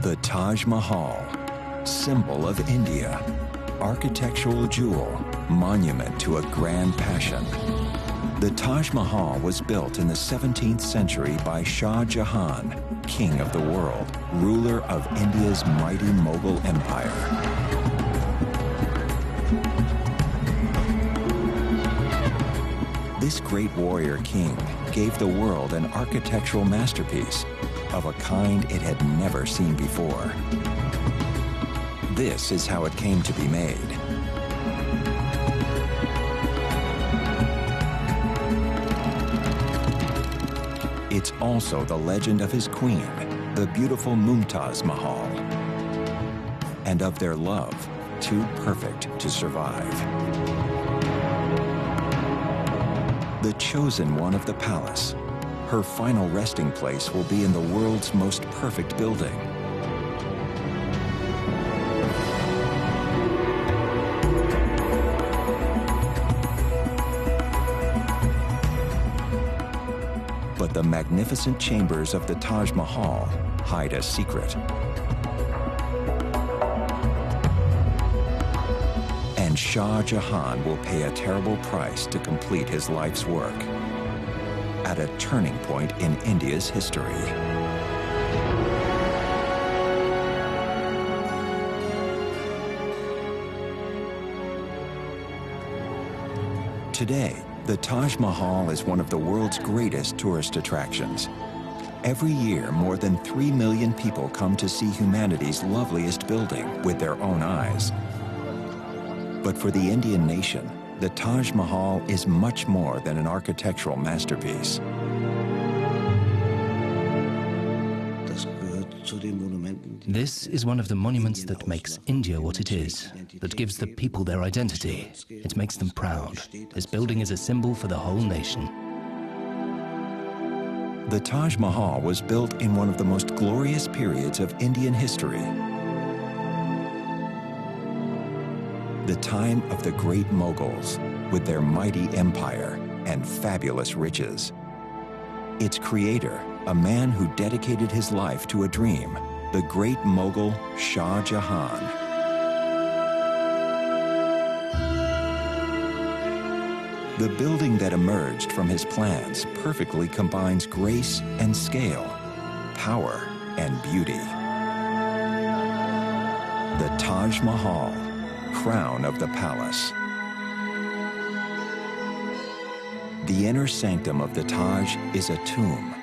The Taj Mahal, symbol of India, architectural jewel, monument to a grand passion. The Taj Mahal was built in the 17th century by Shah Jahan, king of the world, ruler of India's mighty Mughal empire. This great warrior king gave the world an architectural masterpiece of a kind it had never seen before. This is how it came to be made. It's also the legend of his queen, the beautiful Mumtaz Mahal, and of their love, too perfect to survive. The chosen one of the palace, her final resting place will be in the world's most perfect building. But the magnificent chambers of the Taj Mahal hide a secret. And Shah Jahan will pay a terrible price to complete his life's work at a turning point in India's history. Today, the Taj Mahal is one of the world's greatest tourist attractions. Every year, more than 3 million people come to see humanity's loveliest building with their own eyes. But for the Indian nation, the Taj Mahal is much more than an architectural masterpiece. This is one of the monuments that makes India what it is, that gives the people their identity. It makes them proud. This building is a symbol for the whole nation. The Taj Mahal was built in one of the most glorious periods of Indian history. The time of the great Mughals, with their mighty empire and fabulous riches. Its creator, a man who dedicated his life to a dream, the great Mughal Shah Jahan. The building that emerged from his plans perfectly combines grace and scale, power and beauty. The Taj Mahal, crown of the palace. The inner sanctum of the Taj is a tomb.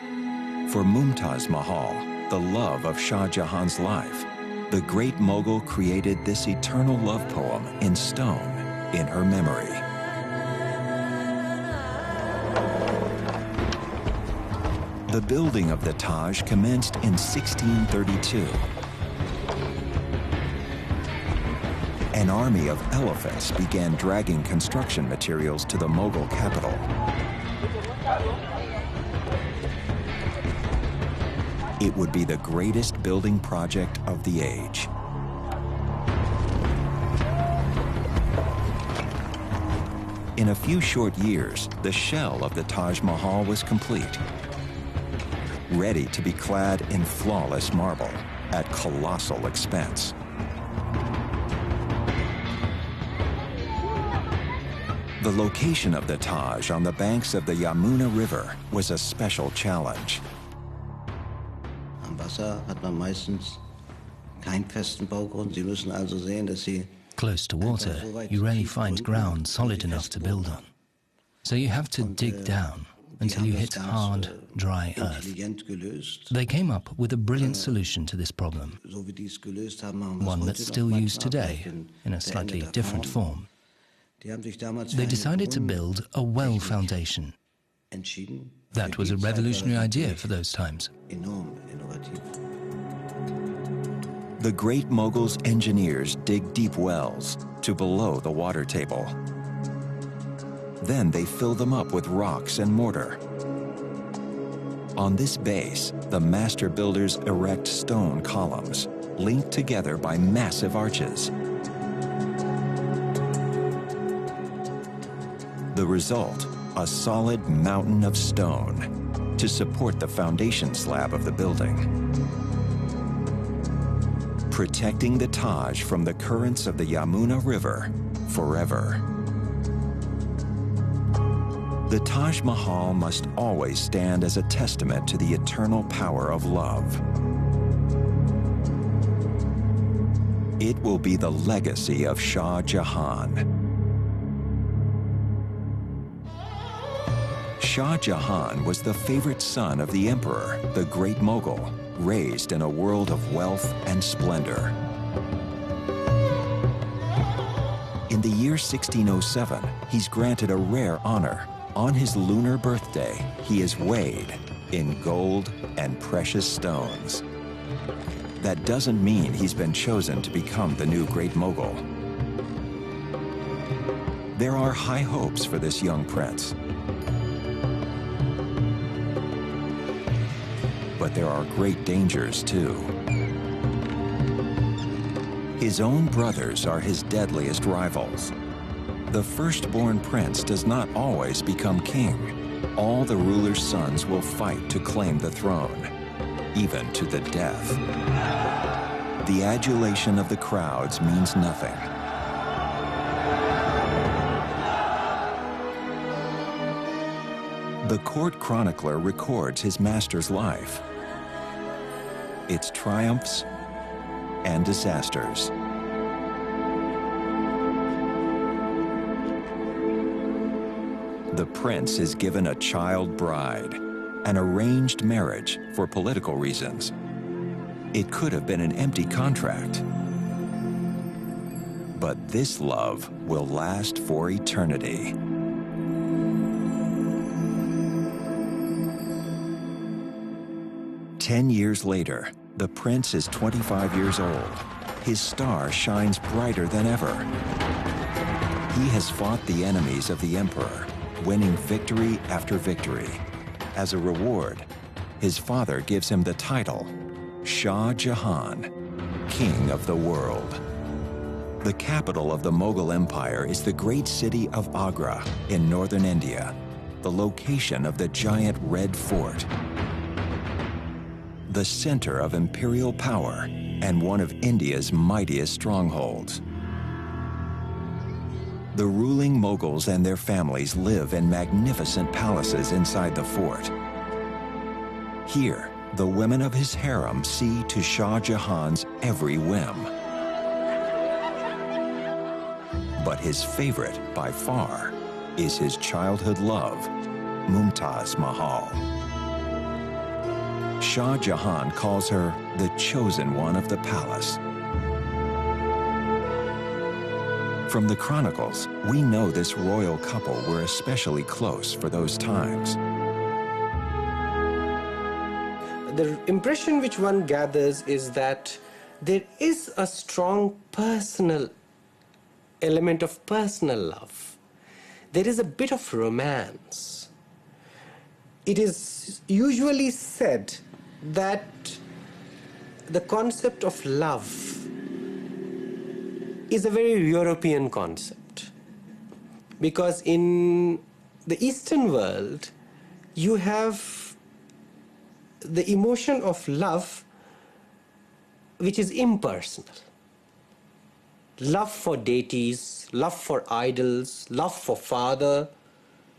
For Mumtaz Mahal, the love of Shah Jahan's life, the great Mughal created this eternal love poem in stone in her memory. The building of the Taj commenced in 1632. An army of elephants began dragging construction materials to the Mughal capital. It would be the greatest building project of the age. In a few short years, the shell of the Taj Mahal was complete, ready to be clad in flawless marble at colossal expense. The location of the Taj on the banks of the Yamuna River was a special challenge. Am Wasser hat man meistens keinen festen Baugrund. Sie müssen also sehen, dass Sie Close to water, you rarely find ground solid enough to build on. So you have to dig down until you hit hard, dry earth. They came up with a brilliant solution to this problem, one that's still used today in a slightly different form. They decided to build a well foundation. That was a revolutionary idea for those times. The great Mughals' engineers dig deep wells to below the water table. Then they fill them up with rocks and mortar. On this base, the master builders erect stone columns, linked together by massive arches. The result, a solid mountain of stone to support the foundation slab of the building. protecting the Taj from the currents of the Yamuna River forever. The Taj Mahal must always stand as a testament to the eternal power of love. It will be the legacy of Shah Jahan. Shah Jahan was the favorite son of the emperor, the Great Mughal, raised in a world of wealth and splendor. In the year 1607, he's granted a rare honor. On his lunar birthday, he is weighed in gold and precious stones. That doesn't mean he's been chosen to become the new Great Mughal. There are high hopes for this young prince. But there are great dangers, too. His own brothers are his deadliest rivals. The firstborn prince does not always become king. All the ruler's sons will fight to claim the throne, even to the death. The adulation of the crowds means nothing. The court chronicler records his master's life, its triumphs and disasters. The prince is given a child bride, an arranged marriage for political reasons. It could have been an empty contract. But this love will last for eternity. Ten years later, the prince is 25 years old. His star shines brighter than ever. He has fought the enemies of the emperor, winning victory after victory. As a reward, his father gives him the title, Shah Jahan, King of the World. The capital of the Mughal Empire is the great city of Agra in northern India, the location of the giant Red Fort, the center of imperial power and one of India's mightiest strongholds. The ruling Mughals and their families live in magnificent palaces inside the fort. Here, the women of his harem see to Shah Jahan's every whim. But his favorite, by far, is his childhood love, Mumtaz Mahal. Shah Jahan calls her the chosen one of the palace. From the chronicles, we know this royal couple were especially close for those times. The impression which one gathers is that there is a strong personal element of personal love. There is a bit of romance. It is usually said that the concept of love is a very European concept, because in the Eastern world you have the emotion of love which is impersonal. Love for deities, love for idols, love for father,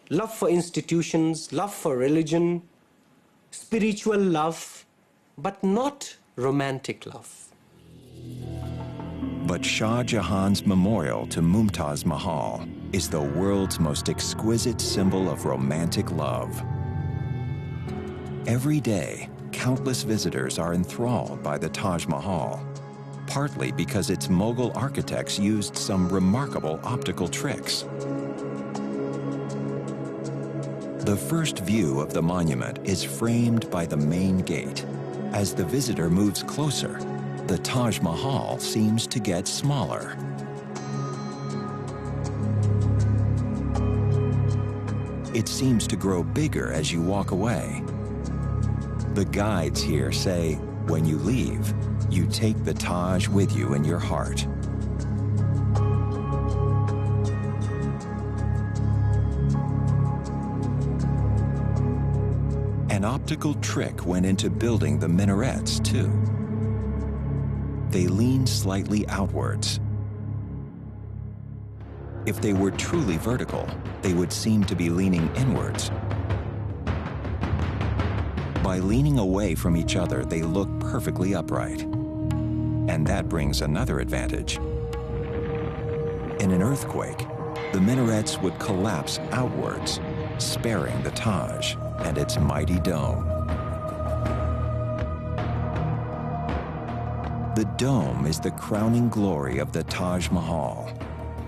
love for institutions, love for religion, spiritual love, but not romantic love. But Shah Jahan's memorial to Mumtaz Mahal is the world's most exquisite symbol of romantic love. Every day, countless visitors are enthralled by the Taj Mahal, partly because its Mughal architects used some remarkable optical tricks. The first view of the monument is framed by the main gate. As the visitor moves closer, the Taj Mahal seems to get smaller. It seems to grow bigger as you walk away. The guides here say, when you leave, you take the Taj with you in your heart. An optical trick went into building the minarets, too. they lean slightly outwards. If they were truly vertical, they would seem to be leaning inwards. By leaning away from each other, they look perfectly upright. And that brings another advantage. In an earthquake, the minarets would collapse outwards, sparing the Taj and its mighty dome. The dome is the crowning glory of the Taj Mahal,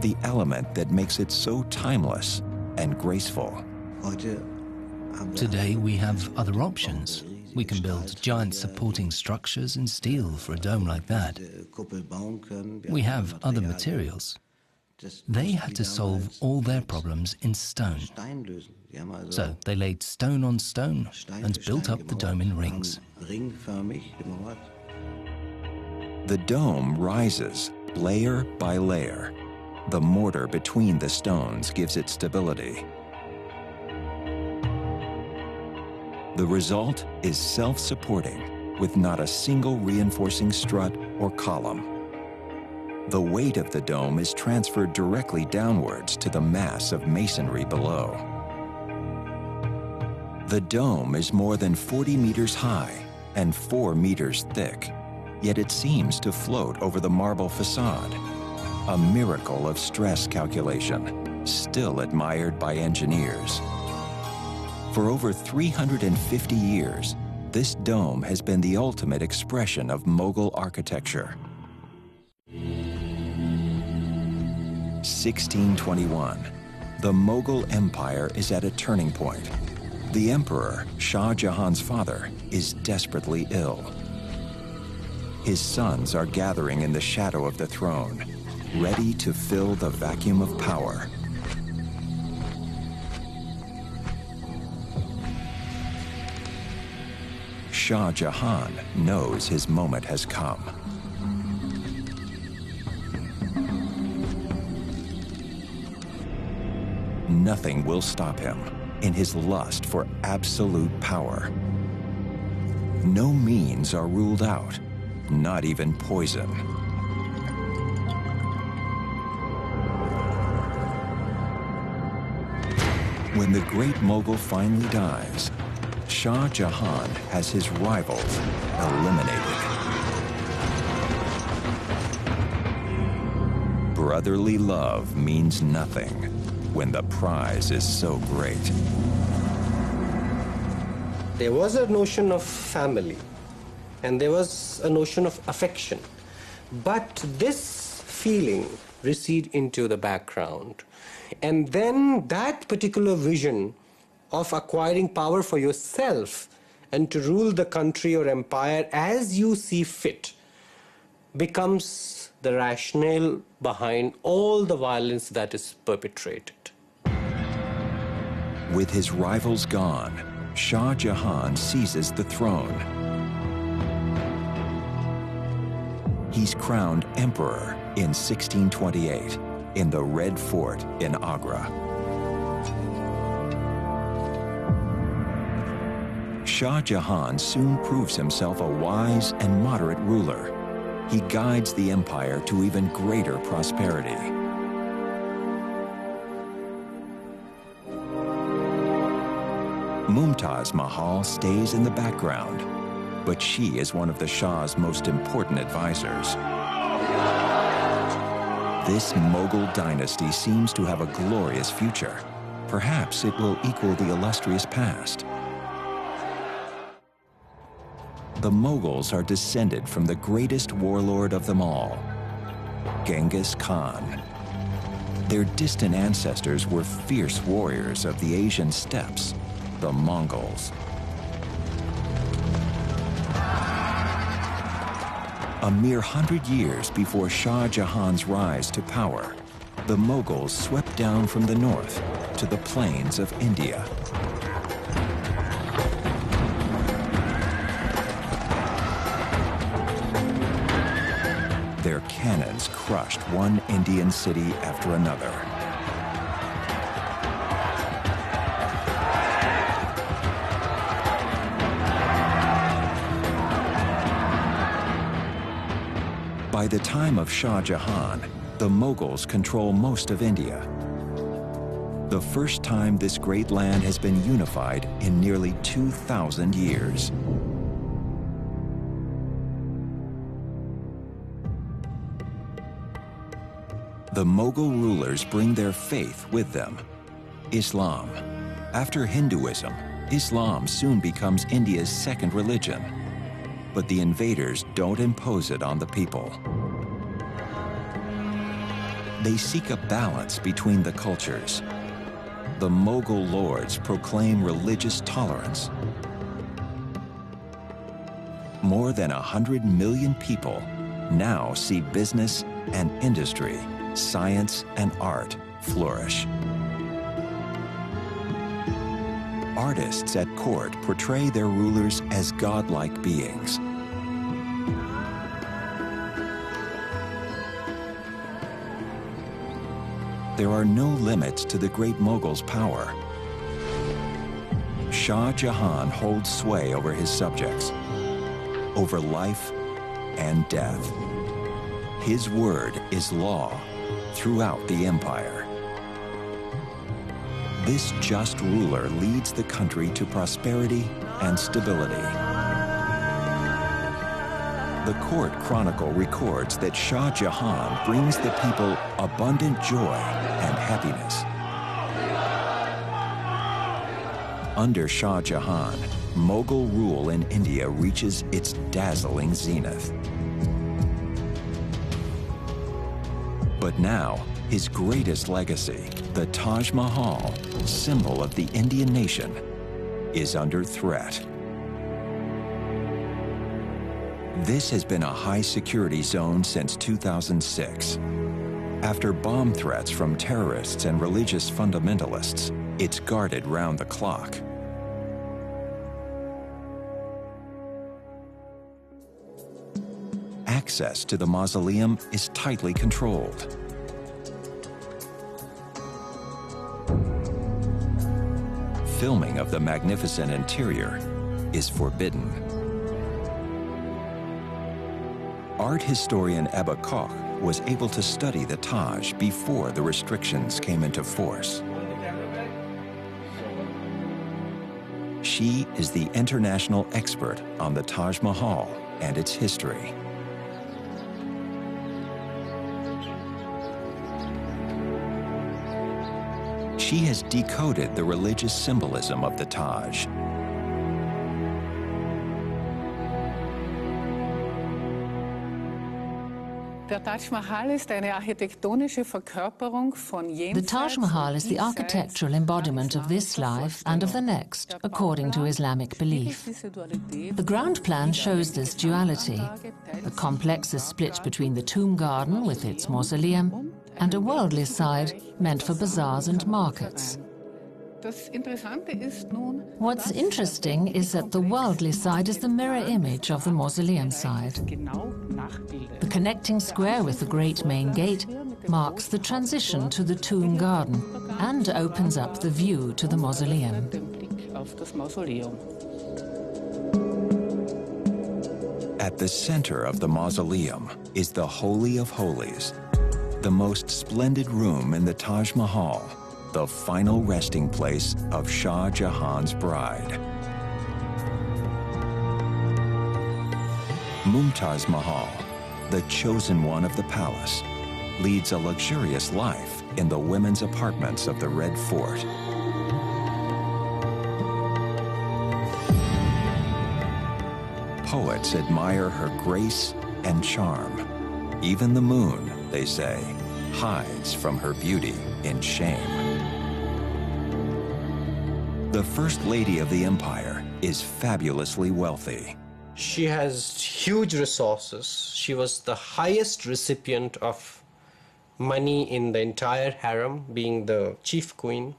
the element that makes it so timeless and graceful. Today we have other options. We can build giant supporting structures in steel for a dome like that. We have other materials. They had to solve all their problems in stone. So they laid stone on stone and built up the dome in rings. The dome rises layer by layer. The mortar between the stones gives it stability. The result is self-supporting, with not a single reinforcing strut or column. The weight of the dome is transferred directly downwards to the mass of masonry below. The dome is more than 40 meters high and 4 meters thick, yet it seems to float over the marble facade, a miracle of stress calculation, still admired by engineers. For over 350 years, this dome has been the ultimate expression of Mughal architecture. 1621. The Mughal Empire is at a turning point. The emperor, Shah Jahan's father, is desperately ill. His sons are gathering in the shadow of the throne, ready to fill the vacuum of power. Shah Jahan knows his moment has come. Nothing will stop him in his lust for absolute power. No means are ruled out, not even poison. When the great Mughal finally dies, Shah Jahan has his rivals eliminated. Brotherly love means nothing when the prize is so great. There was a notion of family, and there was a notion of affection. But this feeling recede into the background. And then that particular vision of acquiring power for yourself and to rule the country or empire as you see fit becomes the rationale behind all the violence that is perpetrated. With his rivals gone, Shah Jahan seizes the throne. He's crowned emperor in 1628 in the Red Fort in Agra. Shah Jahan soon proves himself a wise and moderate ruler. He guides the empire to even greater prosperity. Mumtaz Mahal stays in the background, but she is one of the Shah's most important advisors. This Mughal dynasty seems to have a glorious future. Perhaps it will equal the illustrious past. The Mughals are descended from the greatest warlord of them all, Genghis Khan. Their distant ancestors were fierce warriors of the Asian steppes, the Mongols. A mere 100 years before Shah Jahan's rise to power, the Mughals swept down from the north to the plains of India. Their cannons crushed one Indian city after another. By the time of Shah Jahan, the Mughals control most of India. The first time this great land has been unified in nearly 2,000 years. The Mughal rulers bring their faith with them, Islam. After Hinduism, Islam soon becomes India's second religion. But the invaders don't impose it on the people. They seek a balance between the cultures. The Mughal lords proclaim religious tolerance. More than 100 million people now see business and industry, science and art flourish. Artists at court portray their rulers as godlike beings. There are no limits to the great Mughals' power. Shah Jahan holds sway over his subjects, over life and death. His word is law throughout the empire. This just ruler leads the country to prosperity and stability. The court chronicle records that Shah Jahan brings the people abundant joy and happiness. Under Shah Jahan, Mughal rule in India reaches its dazzling zenith. But now, his greatest legacy, the Taj Mahal, symbol of the Indian nation, is under threat. This has been a high-security zone since 2006. After bomb threats from terrorists and religious fundamentalists, it's guarded round the clock. Access to the mausoleum is tightly controlled. Filming of the magnificent interior is forbidden. Art historian Ebba Koch was able to study the Taj before the restrictions came into force. She is the international expert on the Taj Mahal and its history. She has decoded the religious symbolism of the Taj. The Taj Mahal is the architectural embodiment of this life and of the next, according to Islamic belief. The ground plan shows this duality. The complex is split between the tomb garden with its mausoleum and a worldly side meant for bazaars and markets. What's interesting is that the worldly side is the mirror image of the mausoleum side. The connecting square with the great main gate marks the transition to the tomb garden and opens up the view to the mausoleum. At the center of the mausoleum is the Holy of Holies, the most splendid room in the Taj Mahal, the final resting place of Shah Jahan's bride. Mumtaz Mahal, the chosen one of the palace, leads a luxurious life in the women's apartments of the Red Fort. Poets admire her grace and charm. Even the moon, they say, hides from her beauty in shame. The First Lady of the Empire is fabulously wealthy. She has huge resources. She was the highest recipient of money in the entire harem, being the chief queen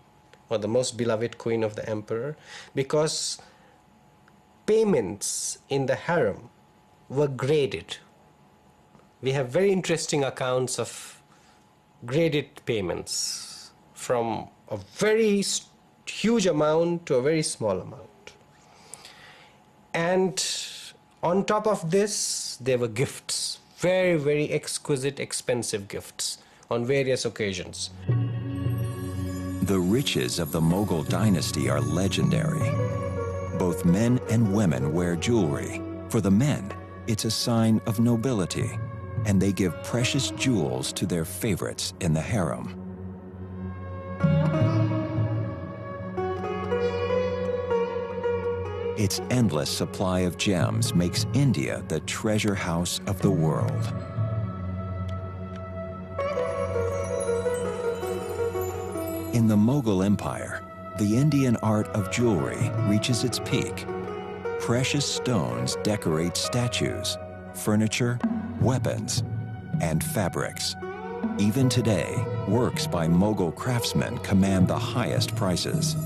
or the most beloved queen of the emperor, because payments in the harem were graded. We have very interesting accounts of graded payments from a very huge amount to a very small amount. And on top of this, there were gifts, very, very exquisite, expensive gifts on various occasions. The riches of the Mughal dynasty are legendary. Both men and women wear jewelry. For the men, it's a sign of nobility, and they give precious jewels to their favorites in the harem. Its endless supply of gems makes India the treasure house of the world. In the Mughal Empire, the Indian art of jewelry reaches its peak. Precious stones decorate statues, furniture, weapons, and fabrics. Even today, works by Mughal craftsmen command the highest prices.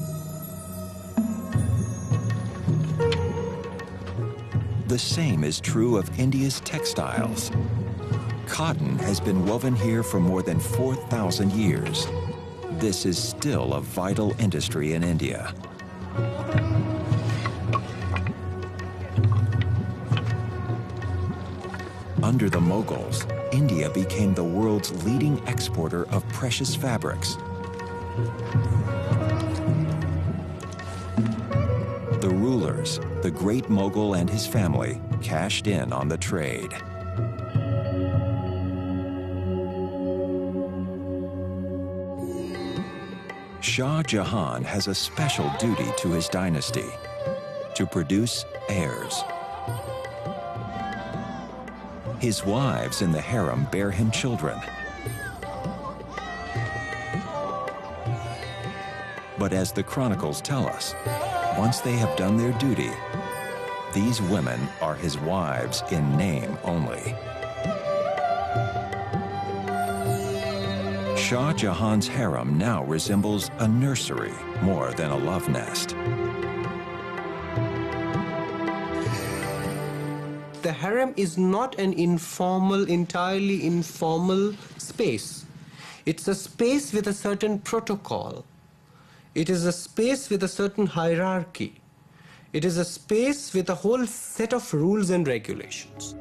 The same is true of India's textiles. Cotton has been woven here for more than 4,000 years. This is still a vital industry in India. Under the Mughals, India became the world's leading exporter of precious fabrics. The rulers, the great Mughal and his family, cashed in on the trade. Shah Jahan has a special duty to his dynasty: to produce heirs. His wives in the harem bear him children. But as the chronicles tell us, once they have done their duty, these women are his wives in name only. Shah Jahan's harem now resembles a nursery more than a love nest. The harem is not an informal, entirely informal space. It's a space with a certain protocol. It is a space with a certain hierarchy. It is a space with a whole set of rules and regulations.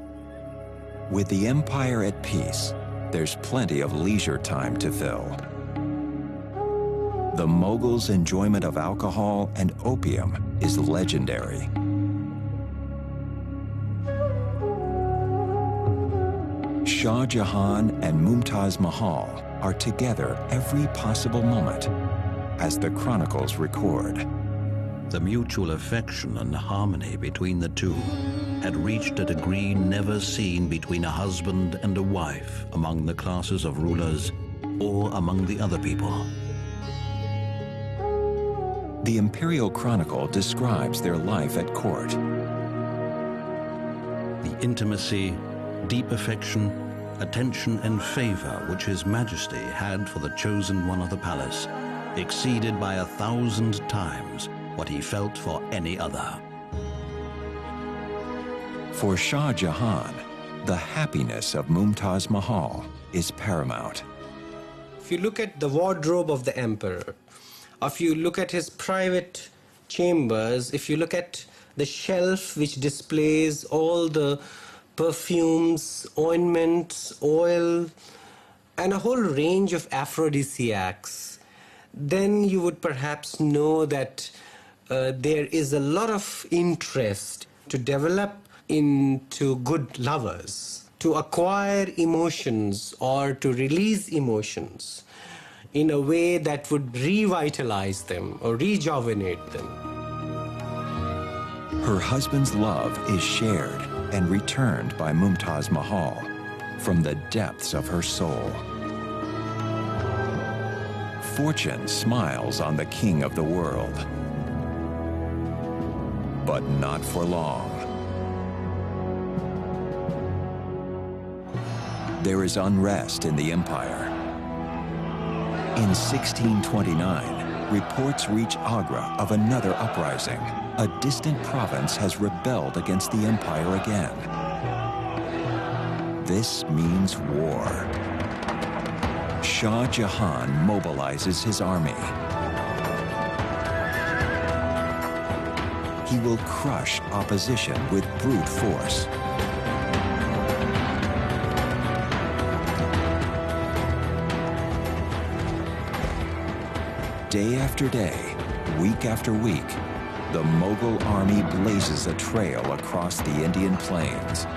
With the empire at peace, there's plenty of leisure time to fill. The Mughals' enjoyment of alcohol and opium is legendary. Shah Jahan and Mumtaz Mahal are together every possible moment, as the chronicles record. The mutual affection and harmony between the two had reached a degree never seen between a husband and a wife among the classes of rulers or among the other people. The Imperial Chronicle describes their life at court. The intimacy, deep affection, attention and favor which His Majesty had for the chosen one of the palace exceeded by 1,000 times what he felt for any other. For Shah Jahan, the happiness of Mumtaz Mahal is paramount. If you look at the wardrobe of the emperor, if you look at his private chambers, if you look at the shelf which displays all the perfumes, ointments, oil, and a whole range of aphrodisiacs, then you would perhaps know that there is a lot of interest to develop into good lovers, to acquire emotions or to release emotions in a way that would revitalize them or rejuvenate them. Her husband's love is shared and returned by Mumtaz Mahal from the depths of her soul. Fortune smiles on the king of the world, but not for long. There is unrest in the empire. In 1629, reports reach Agra of another uprising. A distant province has rebelled against the empire again. This means war. Shah Jahan mobilizes his army. He will crush opposition with brute force. Day after day, week after week, the Mughal army blazes a trail across the Indian plains.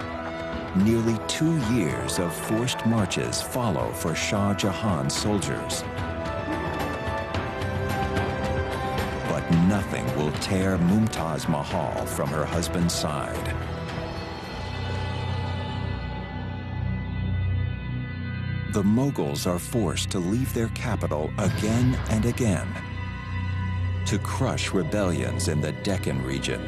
Nearly 2 years of forced marches follow for Shah Jahan's soldiers. But nothing will tear Mumtaz Mahal from her husband's side. The Mughals are forced to leave their capital again and again to crush rebellions in the Deccan region.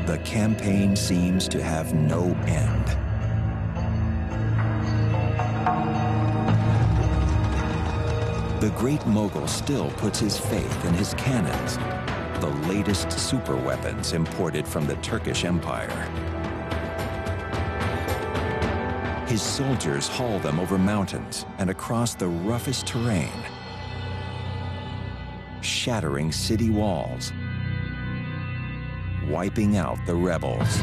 The campaign seems to have no end. The great Mughal still puts his faith in his cannons, the latest superweapons imported from the Turkish Empire. His soldiers haul them over mountains and across the roughest terrain, shattering city walls, wiping out the rebels.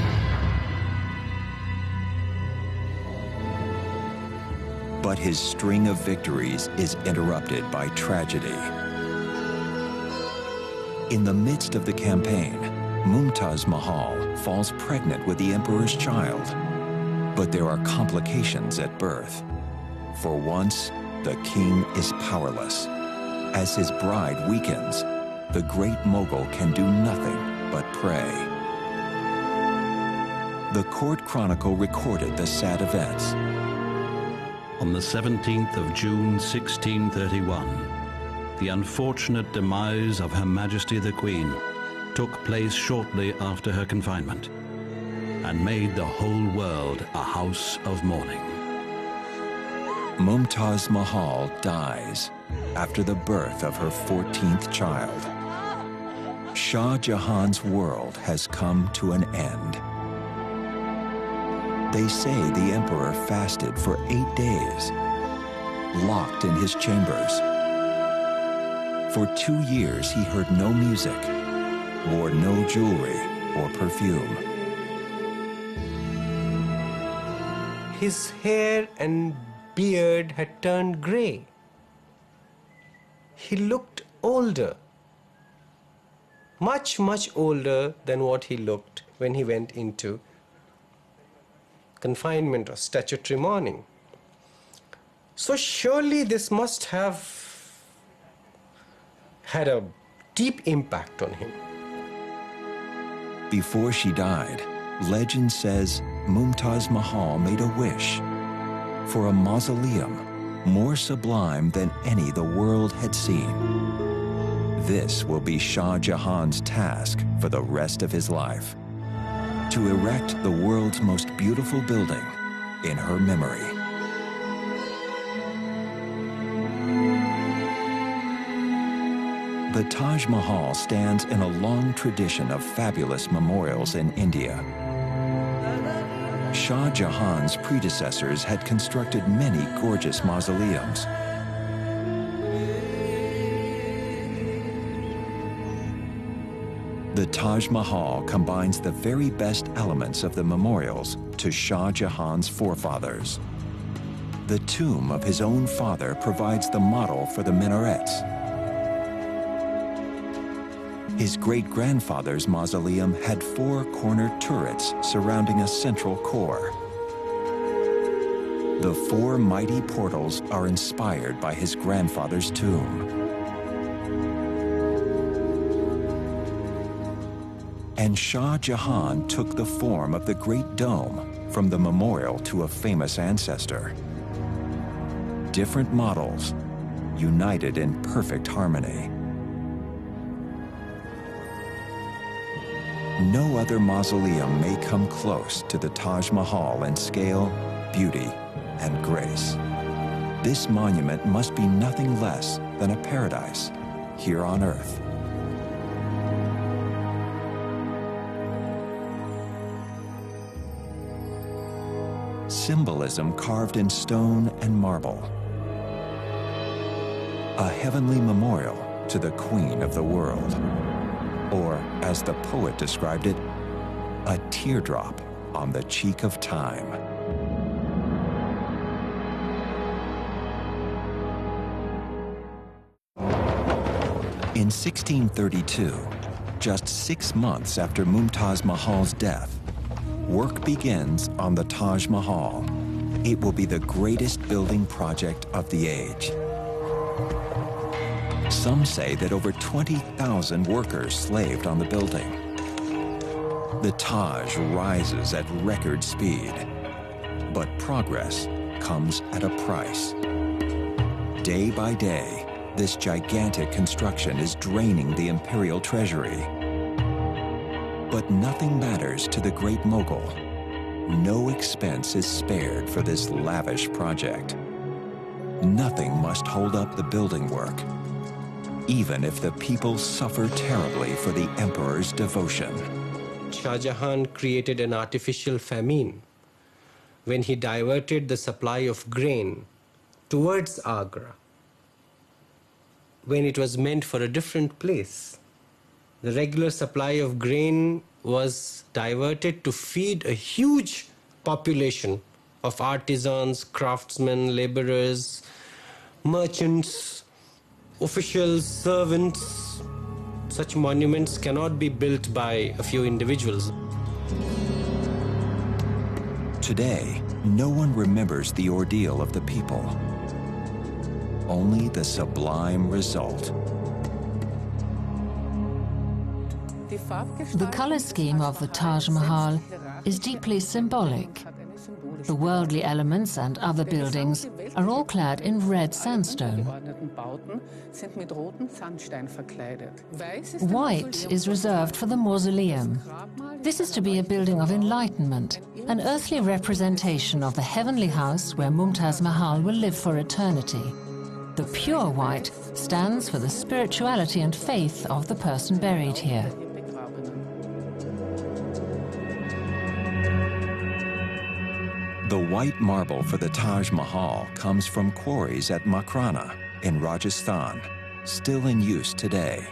But his string of victories is interrupted by tragedy. In the midst of the campaign, Mumtaz Mahal falls pregnant with the emperor's child. But there are complications at birth. For once, the king is powerless. As his bride weakens, the great Mughal can do nothing but pray. The court chronicle recorded the sad events. On the 17th of June, 1631, the unfortunate demise of Her Majesty the Queen took place shortly after her confinement and made the whole world a house of mourning. Mumtaz Mahal dies after the birth of her 14th child. Shah Jahan's world has come to an end. They say the emperor fasted for 8 days, locked in his chambers. For 2 years he heard no music, wore no jewelry or perfume. His hair and beard had turned gray. He looked older, much, much older than what he looked when he went into confinement or statutory mourning. So surely this must have had a deep impact on him. Before she died, legend says Mumtaz Mahal made a wish for a mausoleum more sublime than any the world had seen. This will be Shah Jahan's task for the rest of his life, to erect the world's most beautiful building in her memory. The Taj Mahal stands in a long tradition of fabulous memorials in India. Shah Jahan's predecessors had constructed many gorgeous mausoleums. The Taj Mahal combines the very best elements of the memorials to Shah Jahan's forefathers. The tomb of his own father provides the model for the minarets. His great-grandfather's mausoleum had 4 corner turrets surrounding a central core. The 4 mighty portals are inspired by his grandfather's tomb. And Shah Jahan took the form of the Great Dome from the memorial to a famous ancestor. Different models, united in perfect harmony. No other mausoleum may come close to the Taj Mahal in scale, beauty, and grace. This monument must be nothing less than a paradise here on earth. Symbolism carved in stone and marble. A heavenly memorial to the Queen of the world. Or, as the poet described it, a teardrop on the cheek of time. In 1632, just 6 months after Mumtaz Mahal's death, work begins on the Taj Mahal. It will be the greatest building project of the age. Some say that over 20,000 workers slaved on the building. The Taj rises at record speed, but progress comes at a price. Day by day, this gigantic construction is draining the imperial treasury. But nothing matters to the Great Mogul. No expense is spared for this lavish project. Nothing must hold up the building work, even if the people suffer terribly for the emperor's devotion. Shah Jahan created an artificial famine when he diverted the supply of grain towards Agra, when it was meant for a different place. The regular supply of grain was diverted to feed a huge population of artisans, craftsmen, laborers, merchants, officials, servants. Such monuments cannot be built by a few individuals. Today, no one remembers the ordeal of the people, only the sublime result. The color scheme of the Taj Mahal is deeply symbolic. The worldly elements and other buildings are all clad in red sandstone. White is reserved for the mausoleum. This is to be a building of enlightenment, an earthly representation of the heavenly house where Mumtaz Mahal will live for eternity. The pure white stands for the spirituality and faith of the person buried here. The white marble for the Taj Mahal comes from quarries at Makrana in Rajasthan, still in use today.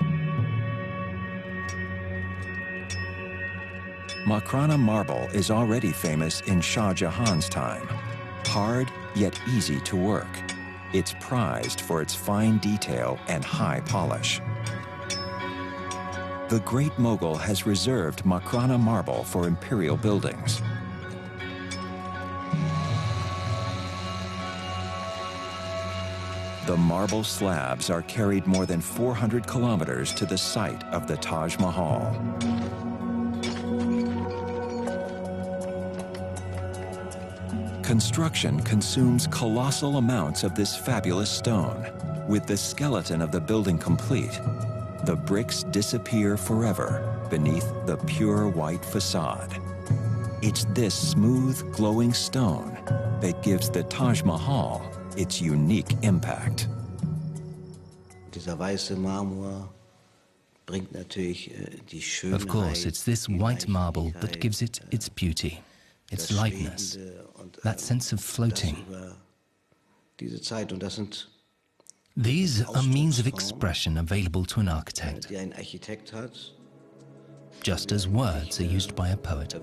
Makrana marble is already famous in Shah Jahan's time. Hard yet easy to work. It's prized for its fine detail and high polish. The Great Mogul has reserved Makrana marble for imperial buildings. The marble slabs are carried more than 400 kilometers to the site of the Taj Mahal. Construction consumes colossal amounts of this fabulous stone. With the skeleton of the building complete, the bricks disappear forever beneath the pure white facade. It's this smooth, glowing stone that gives the Taj Mahal its unique impact. Of course, it's this white marble that gives it its beauty, its lightness, that sense of floating. These are means of expression available to an architect, just as words are used by a poet.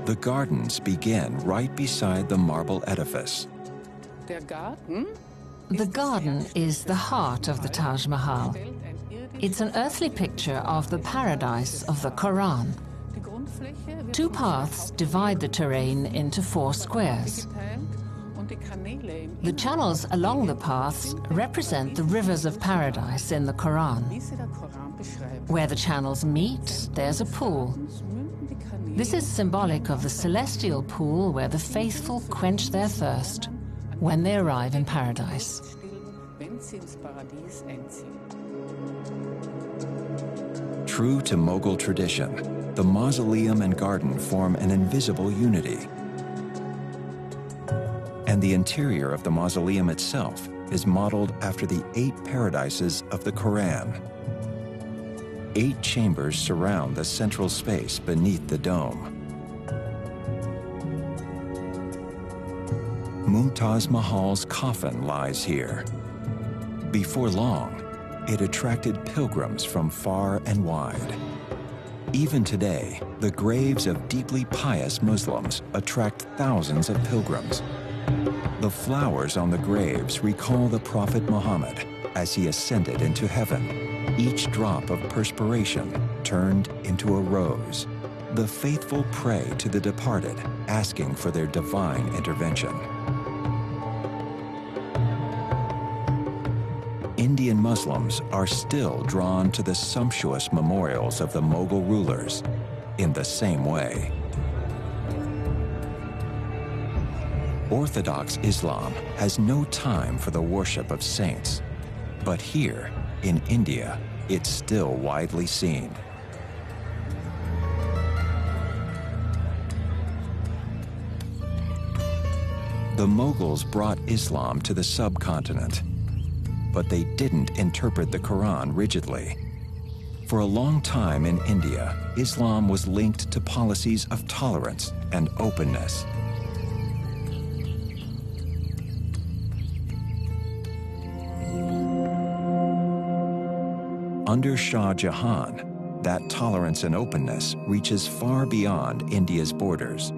The gardens begin right beside the marble edifice. The garden is the heart of the Taj Mahal. It's an earthly picture of the paradise of the Quran. 2 paths divide the terrain into 4 squares. The channels along the paths represent the rivers of paradise in the Quran. Where the channels meet, there's a pool. This is symbolic of the celestial pool where the faithful quench their thirst when they arrive in paradise. True to Mughal tradition, the mausoleum and garden form an invisible unity. And the interior of the mausoleum itself is modeled after the 8 paradises of the Quran. 8 chambers surround the central space beneath the dome. Mumtaz Mahal's coffin lies here. Before long, it attracted pilgrims from far and wide. Even today, the graves of deeply pious Muslims attract thousands of pilgrims. The flowers on the graves recall the Prophet Muhammad as he ascended into heaven. Each drop of perspiration turned into a rose. The faithful pray to the departed, asking for their divine intervention. Indian Muslims are still drawn to the sumptuous memorials of the Mughal rulers in the same way. Orthodox Islam has no time for the worship of saints, but here in India, it's still widely seen. The Mughals brought Islam to the subcontinent, but they didn't interpret the Quran rigidly. For a long time in India, Islam was linked to policies of tolerance and openness. Under Shah Jahan, that tolerance and openness reaches far beyond India's borders.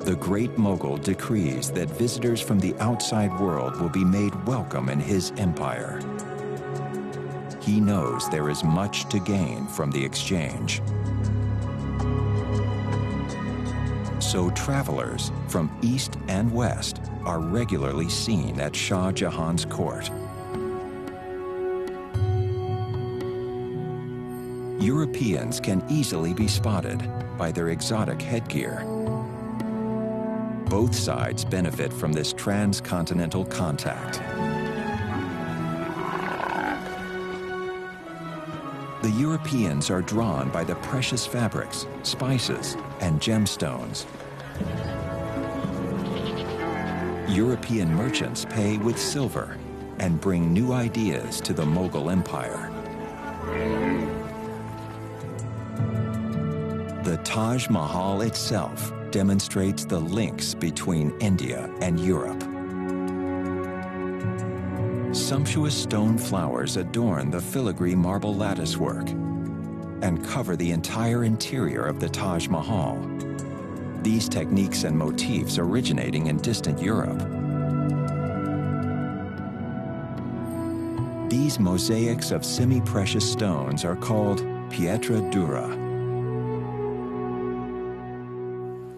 The Great Mughal decrees that visitors from the outside world will be made welcome in his empire. He knows there is much to gain from the exchange. So travelers from east and west are regularly seen at Shah Jahan's court. Europeans can easily be spotted by their exotic headgear. Both sides benefit from this transcontinental contact. The Europeans are drawn by the precious fabrics, spices, and gemstones. European merchants pay with silver and bring new ideas to the Mughal Empire. The Taj Mahal itself demonstrates the links between India and Europe. Sumptuous stone flowers adorn the filigree marble latticework and cover the entire interior of the Taj Mahal. These techniques and motifs originating in distant Europe. These mosaics of semi-precious stones are called pietra dura.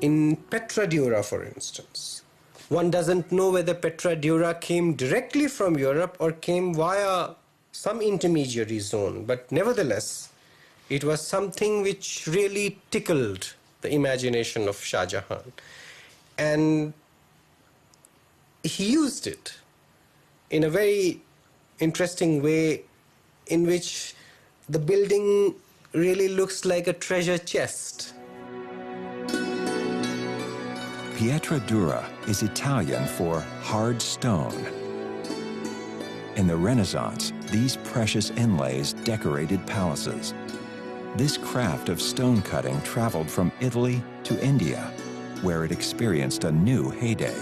In Petra dura, for instance, one doesn't know whether Petra dura came directly from Europe or came via some intermediary zone, but nevertheless, it was something which really tickled the imagination of Shah Jahan. And he used it in a very interesting way in which the building really looks like a treasure chest. Pietra dura is Italian for hard stone. In the Renaissance, these precious inlays decorated palaces. This craft of stone cutting traveled from Italy to India, where it experienced a new heyday.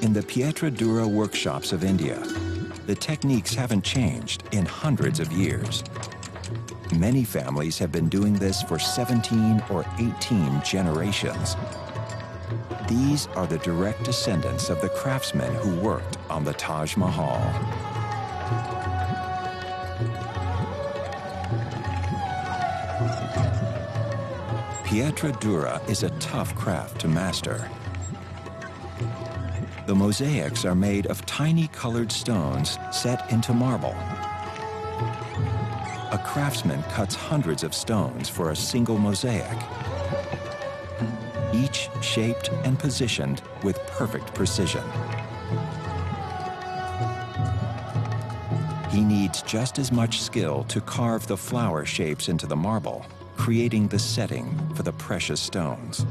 In the Pietra dura workshops of India, the techniques haven't changed in hundreds of years. Many families have been doing this for 17 or 18 generations. These are the direct descendants of the craftsmen who worked on the Taj Mahal. Pietra dura is a tough craft to master. The mosaics are made of tiny colored stones set into marble. A craftsman cuts hundreds of stones for a single mosaic, each shaped and positioned with perfect precision. He needs just as much skill to carve the flower shapes into the marble, creating the setting for the precious stones.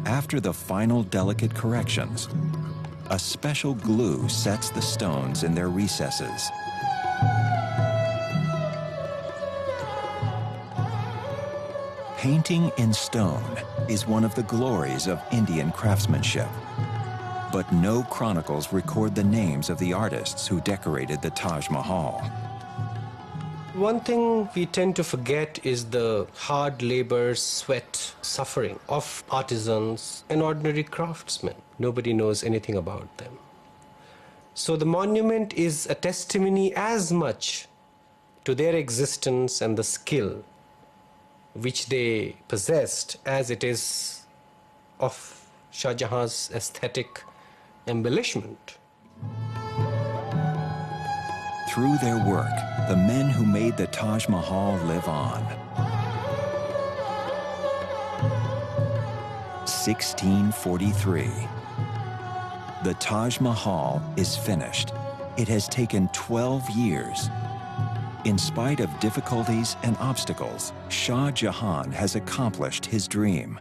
After the final delicate corrections, a special glue sets the stones in their recesses. Painting in stone is one of the glories of Indian craftsmanship. But no chronicles record the names of the artists who decorated the Taj Mahal. One thing we tend to forget is the hard labor, sweat, suffering of artisans and ordinary craftsmen. Nobody knows anything about them. So the monument is a testimony as much to their existence and the skill which they possessed as it is of Shah Jahan's aesthetic embellishment. Through their work, the men who made the Taj Mahal live on. 1643. The Taj Mahal is finished. It has taken 12 years. In spite of difficulties and obstacles, Shah Jahan has accomplished his dream.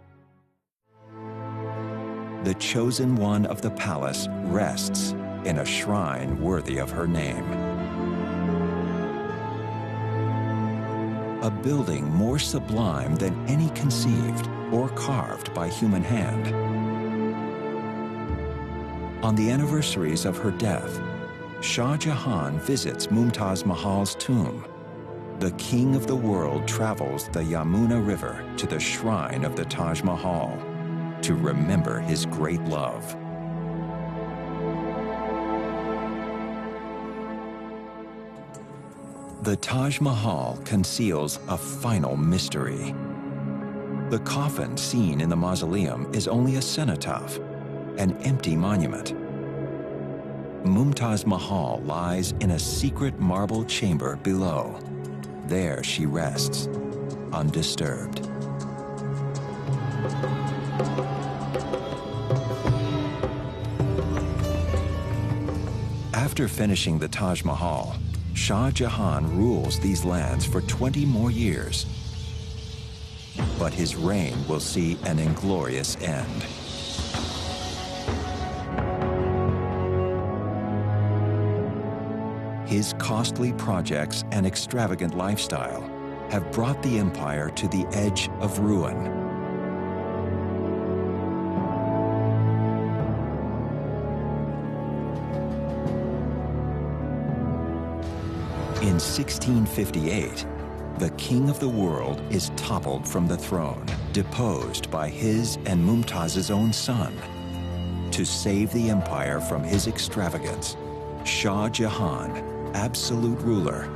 The chosen one of the palace rests in a shrine worthy of her name. A building more sublime than any conceived or carved by human hand. On the anniversaries of her death, Shah Jahan visits Mumtaz Mahal's tomb. The king of the world travels the Yamuna River to the shrine of the Taj Mahal to remember his great love. The Taj Mahal conceals a final mystery. The coffin seen in the mausoleum is only a cenotaph, an empty monument. Mumtaz Mahal lies in a secret marble chamber below. There she rests, undisturbed. After finishing the Taj Mahal, Shah Jahan rules these lands for 20 more years. But his reign will see an inglorious end. His costly projects and extravagant lifestyle have brought the empire to the edge of ruin. In 1658, the king of the world is toppled from the throne, deposed by his and Mumtaz's own son. To save the empire from his extravagance, Shah Jahan, absolute ruler,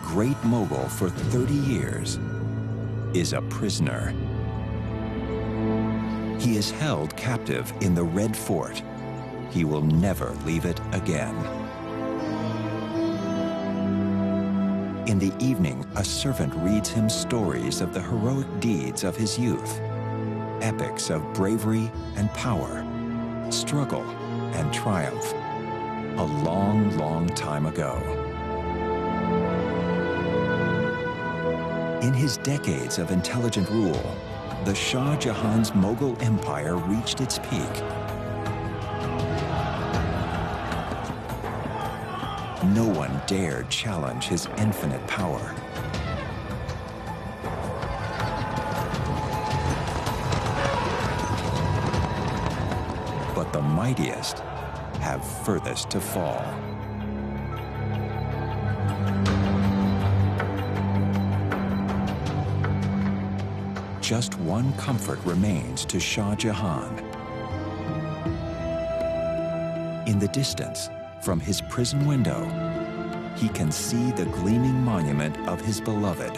great mogul for 30 years, is a prisoner. He is held captive in the Red Fort. He will never leave it again. In the evening, a servant reads him stories of the heroic deeds of his youth, epics of bravery and power, struggle and triumph, a long, long time ago. In his decades of intelligent rule, the Shah Jahan's Mughal empire reached its peak. No one dared challenge his infinite power. But the mightiest have furthest to fall. Just one comfort remains to Shah Jahan. In the distance, from his prison window, he can see the gleaming monument of his beloved.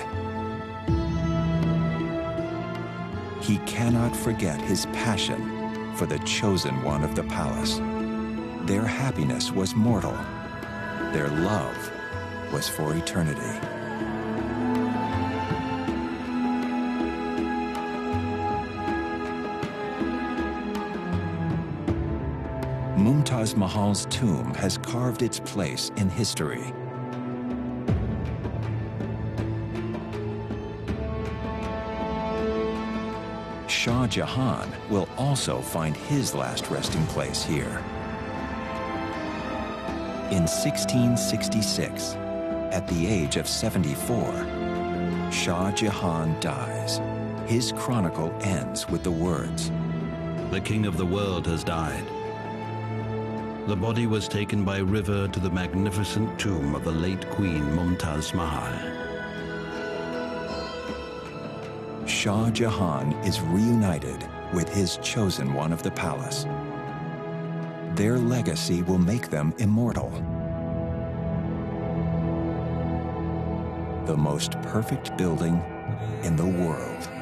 He cannot forget his passion for the chosen one of the palace. Their happiness was mortal. Their love was for eternity. Mumtaz Mahal's tomb has carved its place in history. Shah Jahan will also find his last resting place here. In 1666, at the age of 74, Shah Jahan dies. His chronicle ends with the words, "The king of the world has died. The body was taken by river to the magnificent tomb of the late Queen Taj Mahal. Shah Jahan is reunited with his chosen one of the palace. Their legacy will make them immortal. The most perfect building in the world.